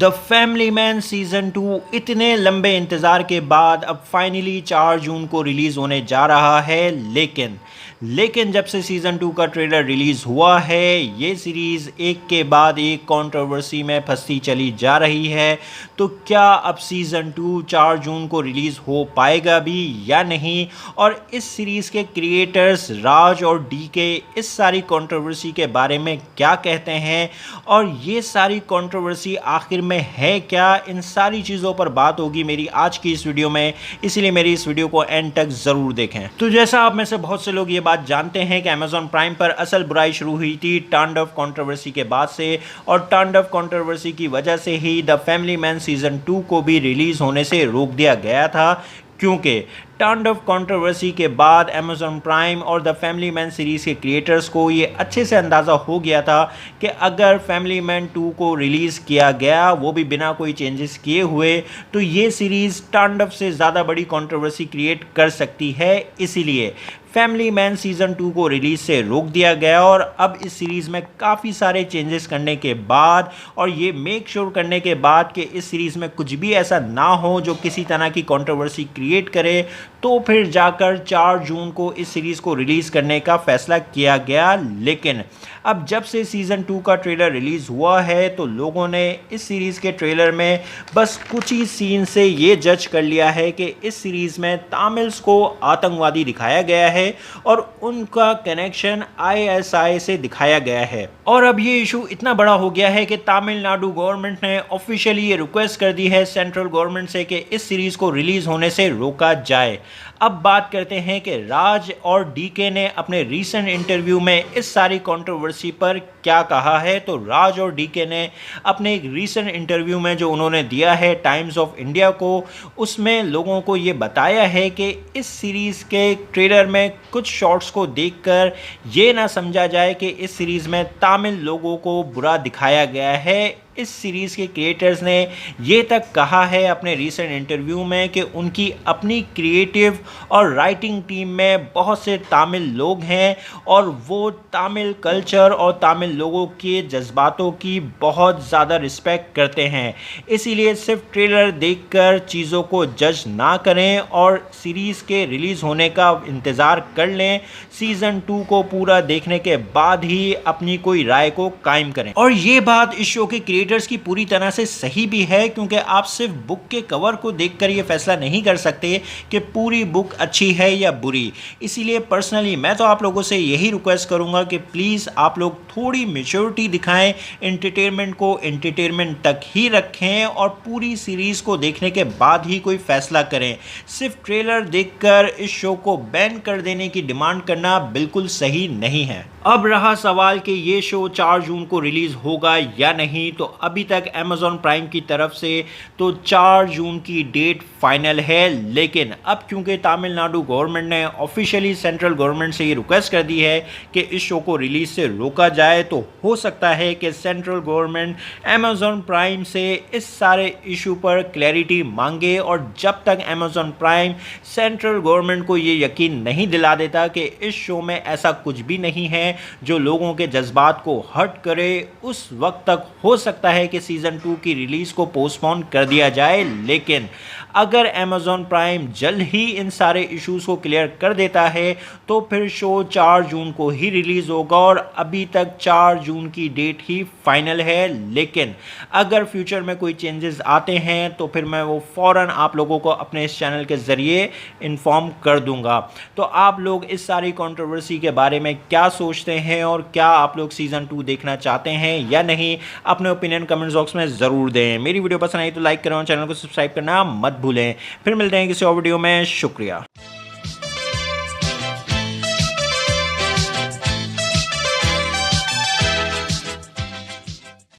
The family man season 2 इतने लंबे इंतज़ार के बाद अब फाइनली 4 जून को रिलीज़ होने जा रहा है। लेकिन जब से सीज़न 2 का ट्रेलर रिलीज़ हुआ है, ये सीरीज़ एक के बाद एक कंट्रोवर्सी में फंसती चली जा रही है। तो क्या अब सीज़न 2 4 जून को रिलीज़ हो पाएगा भी या नहीं, और इस सीरीज़ के क्रिएटर्स राज और डीके इस सारी कंट्रोवर्सी के बारे में क्या कहते हैं, और ये सारी कंट्रोवर्सी आखिर में है क्या, इन सारी चीज़ों पर बात होगी मेरी आज की इस वीडियो में। इसीलिए मेरी इस वीडियो को एंड तक ज़रूर देखें। तो जैसा आप में से बहुत से लोग ये बात जानते हैं कि Amazon प्राइम पर असल बुराई शुरू हुई थी तांडव कंट्रोवर्सी के बाद से, और तांडव कंट्रोवर्सी की वजह से ही द फैमिली मैन सीज़न 2 को भी रिलीज़ होने से रोक दिया गया था, क्योंकि तांडव कंट्रोवर्सी के बाद Amazon प्राइम और द फैमिली मैन सीरीज़ के क्रिएटर्स को ये अच्छे से अंदाज़ा हो गया था कि अगर फैमिली मैन 2 को रिलीज़ किया गया, वो भी बिना कोई चेंजेस किए हुए, तो ये सीरीज़ तांडव से ज़्यादा बड़ी कंट्रोवर्सी क्रिएट कर सकती है। इसीलिए फैमिली मैन सीज़न 2 को रिलीज़ से रोक दिया गया, और अब इस सीरीज़ में काफ़ी सारे चेंजेस करने के बाद और ये मेक श्योर करने के बाद कि इस सीरीज़ में कुछ भी ऐसा ना हो जो किसी तरह की कंट्रोवर्सी क्रिएट करे, तो फिर जाकर 4 जून को इस सीरीज़ को रिलीज़ करने का फैसला किया गया। लेकिन अब जब से सीज़न 2 का ट्रेलर रिलीज़ हुआ है, तो लोगों ने इस सीरीज़ के ट्रेलर में बस कुछ ही सीन से ये जज कर लिया है कि इस सीरीज़ में तमिल्स को आतंकवादी दिखाया गया है और उनका कनेक्शन आईएसआई से दिखाया गया है। और अब ये इशू इतना बड़ा हो गया है कि तमिलनाडु गवर्नमेंट ने ऑफिशियली ये रिक्वेस्ट कर दी है सेंट्रल गवर्नमेंट से कि इस सीरीज़ को रिलीज़ होने से रोका जाए। अब बात करते हैं कि राज और डीके ने अपने रीसेंट इंटरव्यू में इस सारी कंट्रोवर्सी पर क्या कहा है। तो राज और डीके ने अपने एक रीसेंट इंटरव्यू में जो उन्होंने दिया है टाइम्स ऑफ इंडिया को, उसमें लोगों को ये बताया है कि इस सीरीज़ के ट्रेलर में कुछ शॉट्स को देखकर ये ना समझा जाए कि इस सीरीज़ में तमिल लोगों को बुरा दिखाया गया है। इस सीरीज़ के क्रिएटर्स ने ये तक कहा है अपने रीसेंट इंटरव्यू में कि उनकी अपनी क्रिएटिव और राइटिंग टीम में बहुत से तमिल लोग हैं और वो तमिल कल्चर और तमिल लोगों के जज्बातों की बहुत ज़्यादा रिस्पेक्ट करते हैं। इसीलिए सिर्फ ट्रेलर देखकर चीज़ों को जज ना करें और सीरीज़ के रिलीज़ होने का इंतज़ार कर लें। सीज़न 2 को पूरा देखने के बाद ही अपनी कोई राय को कायम करें। और ये बात इस शो के क्रिएटर्स की पूरी तरह से सही भी है, क्योंकि आप सिर्फ बुक के कवर को देखकर ये फैसला नहीं कर सकते कि पूरी बुक अच्छी है या बुरी। इसीलिए पर्सनली मैं तो आप लोगों से यही रिक्वेस्ट करूंगा कि प्लीज़ आप लोग थोड़ी मैच्योरिटी दिखाएं, एंटरटेनमेंट को एंटरटेनमेंट तक ही रखें और पूरी सीरीज़ को देखने के बाद ही कोई फैसला करें। सिर्फ ट्रेलर देखकर इस शो को बैन कर देने की डिमांड करना बिल्कुल सही नहीं है। अब रहा सवाल कि ये शो 4 जून को रिलीज़ होगा या नहीं, तो अभी तक Amazon प्राइम की तरफ से तो 4 जून की डेट फाइनल है। लेकिन अब क्योंकि तमिलनाडु गवर्नमेंट ने ऑफिशियली सेंट्रल गवर्नमेंट से ये रिक्वेस्ट कर दी है कि इस शो को रिलीज़ से रोका जाए, तो हो सकता है कि सेंट्रल गवर्नमेंट Amazon प्राइम से इस सारे इशू पर क्लैरिटी मांगे, और जब तक Amazon प्राइम सेंट्रल गवर्नमेंट को ये यकीन नहीं दिला देता कि इस शो में ऐसा कुछ भी नहीं है जो लोगों के जज्बात को हर्ट करे, उस वक्त तक हो सकता है कि सीज़न 2 की रिलीज़ को पोस्टपोन कर दिया जाए। लेकिन अगर Amazon प्राइम जल्द ही इन सारे इश्यूज़ को क्लियर कर देता है, तो फिर शो 4 जून को ही रिलीज़ होगा, और अभी तक 4 जून की डेट ही फाइनल है। लेकिन अगर फ्यूचर में कोई चेंजेस आते हैं तो फिर मैं वो फ़ौरन आप लोगों को अपने इस चैनल के ज़रिए इन्फॉर्म कर दूंगा। तो आप लोग इस सारी कंट्रोवर्सी के बारे में क्या सोचते हैं, और क्या आप लोग सीज़न 2 देखना चाहते हैं या नहीं, अपने ओपिनियन कमेंट बॉक्स में ज़रूर दें। मेरी वीडियो पसंद आई तो लाइक करें और चैनल को सब्सक्राइब करना मत भूलें। फिर मिलते हैं किसी और वीडियो में। शुक्रिया।